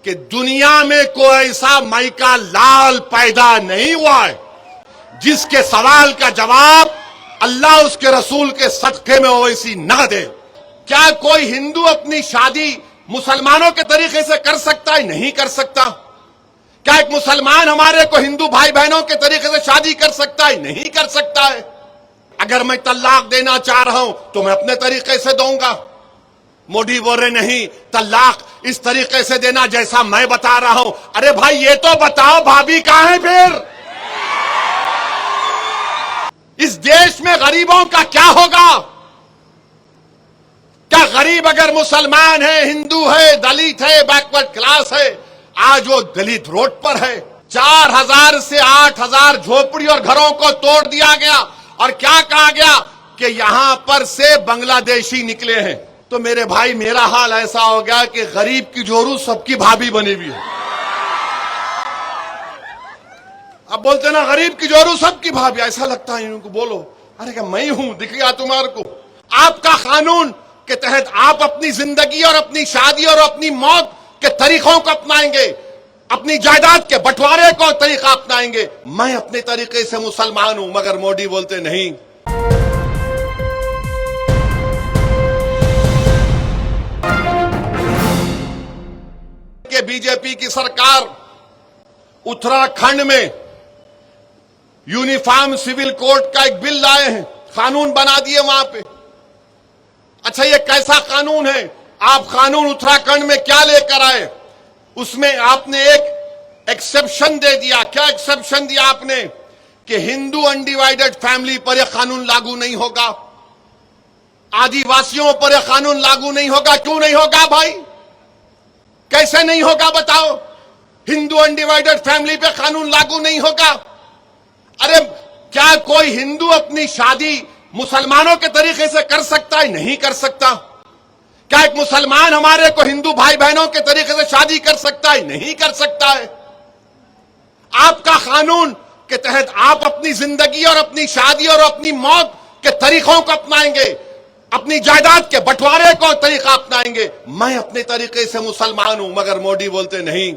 कि दुनिया में कोई ऐसा माइका लाल पैदा नहीं हुआ है जिसके सवाल का जवाब अल्लाह उसके रसूल के सदक़े में ओवैसी न दे। क्या कोई हिंदू अपनी शादी मुसलमानों के तरीके से कर सकता है? नहीं कर सकता। क्या एक मुसलमान हमारे को हिंदू भाई बहनों के तरीके से शादी कर सकता है? नहीं कर सकता है। अगर मैं तलाक देना चाह रहा हूं तो मैं अपने तरीके से दूंगा। मोदी बोल रहे नहीं, तलाक इस तरीके से देना जैसा मैं बता रहा हूं। अरे भाई ये तो बताओ भाभी कहां है फिर? इस देश में गरीबों का क्या होगा? क्या गरीब अगर मुसलमान है, हिंदू है, दलित है, बैकवर्ड क्लास है, आज वो दलित रोड पर है। 4000 से 8000 झोपड़ी और घरों को तोड़ दिया गया और क्या कहा गया कि यहां पर से बांग्लादेशी निकले हैं। तो मेरे भाई मेरा हाल ऐसा हो गया कि गरीब की जोरू सबकी भाभी बनी हुई है। अब बोलते ना गरीब की जोरू सबकी भाभी, ऐसा लगता है इनको। बोलो अरे क्या मैं हूं, दिख गया तुम्हारे को? आपका कानून के तहत आप अपनी जिंदगी और अपनी शादी और अपनी मौत के तरीकों को अपनाएंगे, अपनी जायदाद के बंटवारे को तरीका अपनाएंगे। मैं अपने तरीके से मुसलमान हूं, मगर मोदी बोलते नहीं। कि बीजेपी की सरकार उत्तराखंड में यूनिफॉर्म सिविल कोड का एक बिल लाए हैं, कानून बना दिए वहां पे। अच्छा ये कैसा कानून है? आप कानून उत्तराखंड में क्या लेकर आए? उसमें आपने एक एक्सेप्शन दे दिया। क्या एक्सेप्शन दिया आपने? कि हिंदू अनडिवाइडेड फैमिली पर यह कानून लागू नहीं होगा, आदिवासियों पर यह कानून लागू नहीं होगा। क्यों नहीं होगा भाई? कैसे नहीं होगा बताओ? हिंदू अनडिवाइडेड फैमिली पे कानून लागू नहीं होगा? अरे क्या कोई हिंदू अपनी शादी मुसलमानों के तरीके से कर सकता है? नहीं कर सकता। क्या एक मुसलमान हमारे को हिंदू भाई बहनों के तरीके से शादी कर सकता है? नहीं कर सकता है। आपका कानून के तहत आप अपनी जिंदगी और अपनी शादी और अपनी मौत के तरीकों को अपनाएंगे, अपनी जायदाद के बंटवारे को तरीका अपनाएंगे। मैं अपने तरीके से मुसलमान हूं, मगर मोदी बोलते नहीं।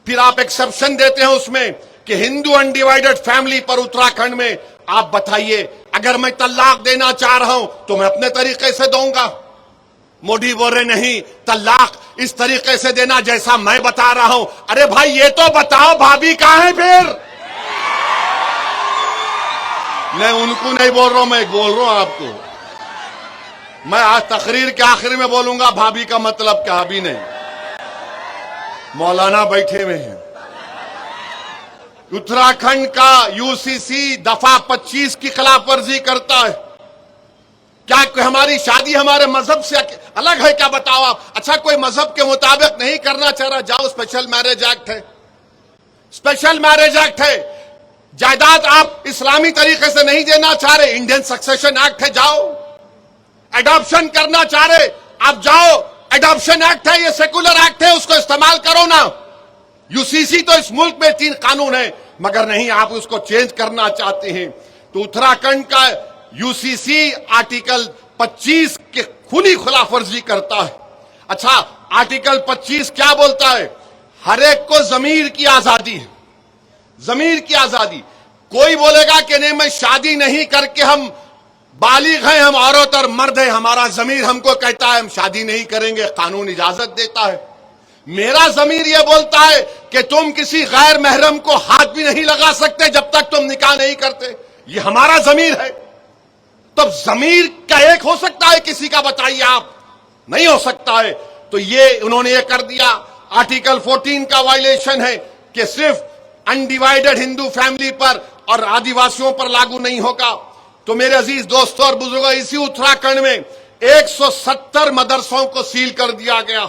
फिर आप एक्सेप्शन देते हैं उसमें कि हिंदू अनडिवाइडेड फैमिली पर उत्तराखंड में आप बताइए, अगर मैं तलाक देना चाह रहा हूं तो मैं अपने तरीके से दूंगा। मोदी बोल रहे नहीं, तलाक इस तरीके से देना जैसा मैं बता रहा हूं। अरे भाई ये तो बताओ भाभी कहां है फिर? मैं उनको नहीं बोल रहा हूं, मैं बोल रहा हूं आपको। मैं आज तकरीर के आखिर में बोलूंगा भाभी का मतलब क्या, अभी नहीं। मौलाना बैठे हुए हैं। उत्तराखंड का यूसीसी दफा 25 की खिलाफ वर्जी करता है। क्या हमारी शादी हमारे मजहब से अलग है क्या? बताओ आप। अच्छा कोई मजहब के मुताबिक नहीं करना चाह रहा, जाओ, स्पेशल मैरिज एक्ट है, स्पेशल मैरिज एक्ट है। जायदाद आप इस्लामी तरीके से नहीं देना चाह रहे, इंडियन सक्सेशन एक्ट है, जाओ। एडॉप्शन करना चाह रहे आप, जाओ, एडॉप्शन एक्ट है, ये सेकुलर एक्ट है, उसको इस्तेमाल करो ना। यूसीसी तो इस मुल्क में 3 कानून है, मगर नहीं, आप उसको चेंज करना चाहते हैं। तो उत्तराखंड का यूसीसी आर्टिकल 25 के खुली खिलाफवर्जी करता है। अच्छा आर्टिकल 25 क्या बोलता है? हर एक को जमीर की आजादी है, जमीर की आजादी। कोई बोलेगा कि नहीं मैं शादी नहीं करके, हम बालिग हैं, हम औरत और मर्द हैं, हमारा जमीर हमको कहता है हम शादी नहीं करेंगे, कानून इजाजत देता है। मेरा जमीर यह बोलता है कि तुम किसी गैर महरम को हाथ भी नहीं लगा सकते जब तक तुम निकाह नहीं करते, ये हमारा जमीर है। तब जमीर का एक हो सकता है किसी का? बताइए आप, नहीं हो सकता है। तो ये उन्होंने ये कर दिया। आर्टिकल 14 का वायलेशन है कि सिर्फ अनडिवाइडेड हिंदू फैमिली पर और आदिवासियों पर लागू नहीं होगा। तो मेरे अजीज दोस्तों और बुजुर्गों, इसी उत्तराखंड में 170 मदरसों को सील कर दिया गया।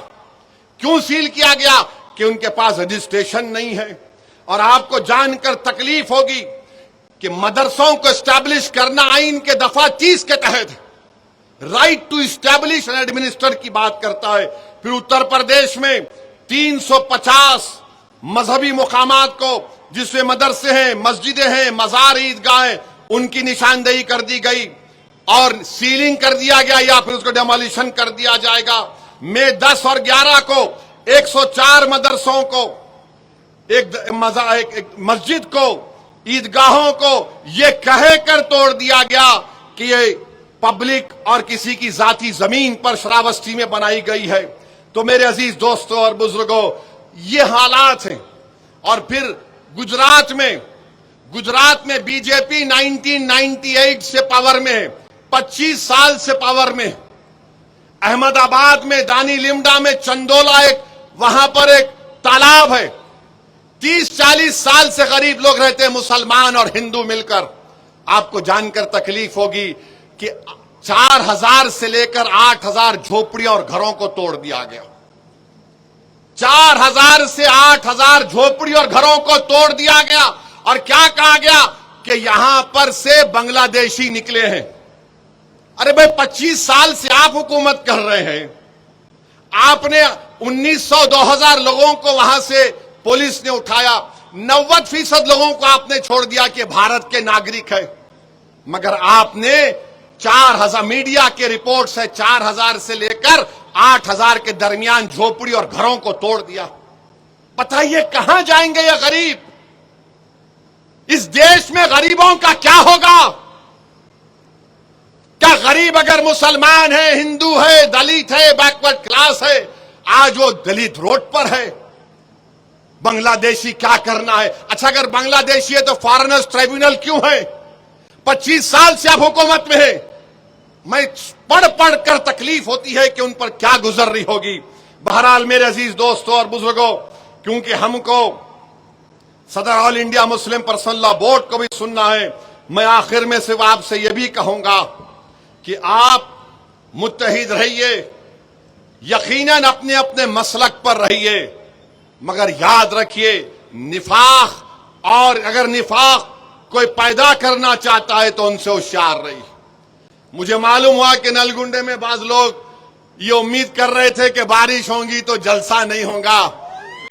क्यों सील किया गया? कि उनके पास रजिस्ट्रेशन नहीं है। और आपको जानकर तकलीफ होगी कि मदरसों को एस्टैब्लिश करना आइन के दफा 30 के तहत right to establish and administer की बात करता है। फिर उत्तर प्रदेश में 350 मजहबी मुकामात को, जिसमें मदरसे हैं, मस्जिदें हैं, मजार, ईदगाहें, उनकी निशानदेही कर दी गई और सीलिंग कर दिया गया या फिर उसको डेमोलिशन कर दिया जाएगा। मई 10 और 11 को 104 मदरसों को, एक मस्जिद को, ईदगाहों को ये कहकर तोड़ दिया गया कि ये पब्लिक और किसी की जाती जमीन पर श्रावस्ती में बनाई गई है। तो मेरे अजीज दोस्तों और बुजुर्गों, ये हालात हैं। और फिर गुजरात में बीजेपी 1998 से पावर में है, 25 साल से पावर में। अहमदाबाद में दानी लिमडा में चंदोला, एक वहां पर एक तालाब है, 30-40 साल से गरीब लोग रहते हैं, मुसलमान और हिंदू मिलकर। आपको जानकर तकलीफ होगी कि 4000 से लेकर 8000 झोपड़ियों और घरों को तोड़ दिया गया। 4000 से 8000 झोपड़ी और घरों को तोड़ दिया गया। और क्या कहा गया कि यहां पर से बांग्लादेशी निकले हैं। अरे भाई, 25 साल से आप हुकूमत कर रहे हैं। आपने 1900-2000 लोगों को वहां से पुलिस ने उठाया, 90% लोगों को आपने छोड़ दिया कि भारत के नागरिक है। मगर आपने 4000, मीडिया के रिपोर्ट्स है, 4000 से लेकर 8000 के दरमियान झोपड़ी और घरों को तोड़ दिया। बताइए कहां जाएंगे ये गरीब? इस देश में गरीबों का क्या होगा? क्या गरीब अगर मुसलमान है, हिंदू है, दलित है, बैकवर्ड क्लास है, आज वो दलित रोड पर है? बांग्लादेशी क्या करना है? अच्छा, अगर बांग्लादेशी है तो फॉरेनर्स ट्राइब्यूनल क्यों है? 25 साल से आप हुकूमत में है। मैं पढ़ कर तकलीफ होती है कि उन पर क्या गुजर रही होगी। बहरहाल मेरे अजीज दोस्तों और बुजुर्गों, क्योंकि हमको सदर all India Muslim personal law board को भी सुनना है, मैं आखिर में सिर्फ आपसे यह भी कहूंगा कि आप मुत्तहिद रहिए, यकीनन अपने अपने मसलक पर रहिए, मगर याद रखिए निफाक, और अगर निफाक कोई पैदा करना चाहता है तो उनसे होशियार रहिए। मुझे मालूम हुआ कि नलगुंडे में बाज लोग ये उम्मीद कर रहे थे कि बारिश होगी तो जलसा नहीं होगा।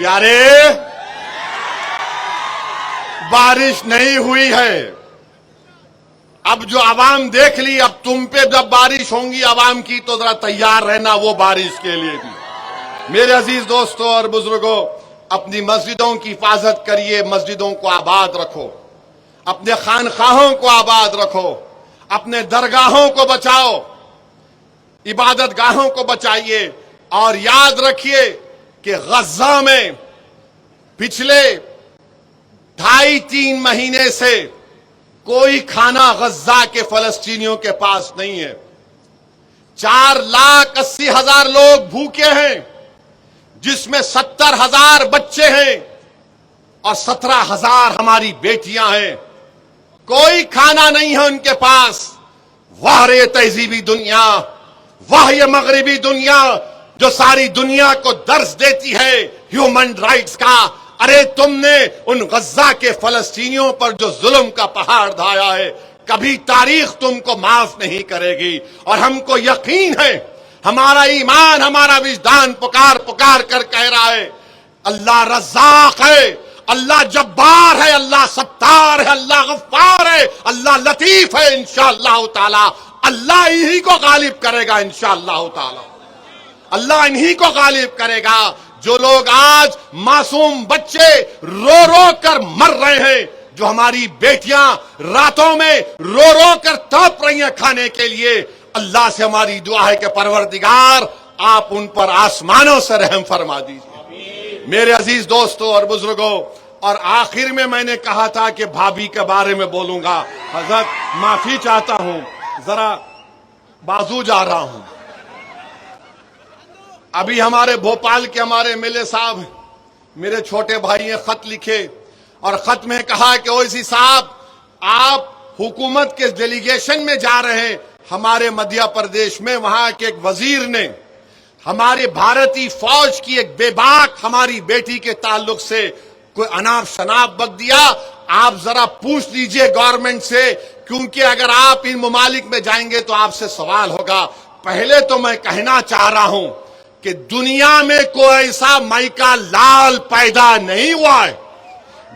यारे, बारिश नहीं हुई है। अब जो आवाम देख ली, अब तुम पे जब बारिश होंगी आवाम की, तो जरा तैयार रहना वो बारिश के लिए भी। मेरे अजीज दोस्तों और बुजुर्गों, अपनी मस्जिदों की हिफाजत करिए, मस्जिदों को आबाद रखो, अपने खानखाहों को आबाद रखो, अपने दरगाहों को बचाओ, इबादत गाहों को बचाइए। और याद रखिए कि गजा में पिछले 2.5-3 महीने से कोई खाना गजा के फलस्तीनियों के पास नहीं है। 4,80,000 लोग भूखे हैं, जिसमें 70,000 बच्चे हैं और 17,000 हमारी बेटियां हैं। कोई खाना नहीं है उनके पास। वाह रे तहजीबी दुनिया, वाह ये मगरिबी दुनिया जो सारी दुनिया को दर्स देती है ह्यूमन राइट्स का। अरे तुमने उन गजा के फलस्तीनियों पर जो जुल्म का पहाड़ ढाया है, कभी तारीख तुमको माफ नहीं करेगी। और हमको यकीन है, हमारा ईमान, हमारा विजदान पुकार पुकार कर कह रहा है, अल्लाह रज़्ज़ाक़ है, अल्लाह जब्बार है, अल्लाह सत्तार है, अल्लाह गफ्फार है, अल्लाह लतीफ है। इंशाअल्लाह ताला अल्लाह इन्हीं को गालिब करेगा। इंशाअल्लाह ताला अल्लाह इन्हीं को गालिब करेगा। जो लोग आज मासूम बच्चे रो रो कर मर रहे हैं, जो हमारी बेटियां रातों में रो रो कर तड़प रही हैं खाने के लिए, अल्लाह से हमारी दुआ है कि परवरदिगार आप उन पर आसमानों से रहम फरमा दीजिए। मेरे अजीज दोस्तों और बुजुर्गों, और आखिर में मैंने कहा था कि भाभी के बारे में बोलूंगा। हजरत माफी चाहता हूं, जरा बाजू जा रहा हूं। अभी हमारे भोपाल के हमारे एमएलए साहब, मेरे छोटे भाई ने खत लिखे और खत में कहा कि ओवैसी साहब, आप हुकूमत के डेलीगेशन में जा रहे हैं हमारे मध्य प्रदेश में, वहां के एक वजीर ने हमारे भारतीय फौज की एक बेबाक हमारी बेटी के ताल्लुक से कोई अनाप शनाप बक दिया। आप जरा पूछ लीजिए गवर्नमेंट से, क्योंकि अगर आप इन ममालिक में जाएंगे तो आपसे सवाल होगा। पहले तो मैं कहना चाह रहा हूं कि दुनिया में कोई ऐसा माइका लाल पैदा नहीं हुआ है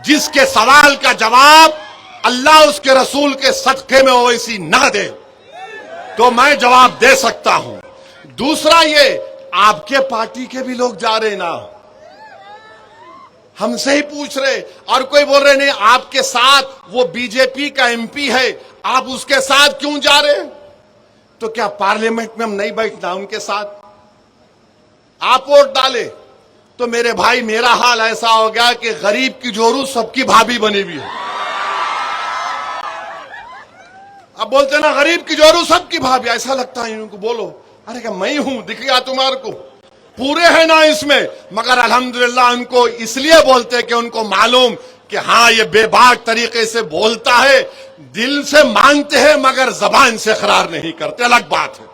जिसके सवाल का जवाब अल्लाह उसके रसूल के सदक़े में ओवैसी न दे, तो मैं जवाब दे सकता हूं। दूसरा ये, आपके पार्टी के भी लोग जा रहे ना, हमसे ही पूछ रहे, और कोई बोल रहे नहीं आपके साथ वो बीजेपी का एमपी है, आप उसके साथ क्यों जा रहे? तो क्या पार्लियामेंट में हम नहीं बैठना उनके साथ? आप वोट डाले तो मेरे भाई मेरा हाल ऐसा हो गया कि गरीब की जोरू सबकी भाभी बनी हुई है। अब बोलते ना गरीब की जोरू सबकी भाभी, ऐसा लगता है इनको। बोलो अरे क्या मैं हूं, दिख गया तुम्हारे को? पूरे हैं ना इसमें, मगर अल्हम्दुलिल्लाह उनको इसलिए बोलते कि उनको मालूम कि हाँ ये बेबाक तरीके से बोलता है, दिल से मानते हैं मगर जबान से इकरार नहीं करते, अलग बात है।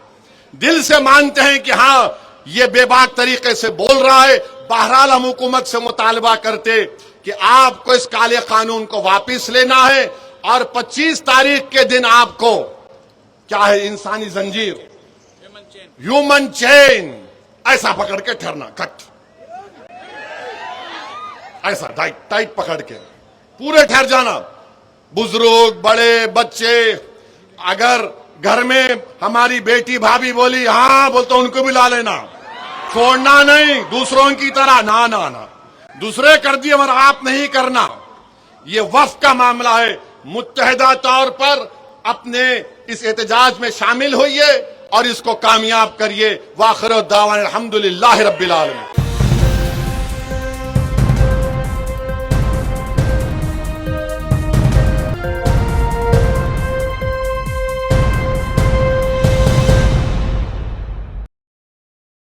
दिल से मानते हैं कि हाँ ये बेबाक तरीके से बोल रहा है। बहरहाल हम हुकूमत से मुतालबा करते कि आपको इस काले कानून को वापस लेना है और 25 तारीख के दिन आपको क्या है, इंसानी जंजीर, ह्यूमन चेन ऐसा पकड़ के ठहरना, कट ऐसा टाइट टाइट पकड़ के पूरे ठहर जाना। बुजुर्ग बड़े बच्चे, अगर घर में हमारी बेटी भाभी बोली हाँ बोल तो उनको भी ला लेना, छोड़ना नहीं दूसरों की तरह, ना ना ना, दूसरे कर दिए मगर आप नहीं करना। ये वक्फ का मामला है, मुत्तहिदा तौर पर अपने इस एहतजाज में शामिल होइए और इसको कामयाब करिए। वाखिर दावाना अल्हम्दुलिल्लाहि रब्बिल आलमीन।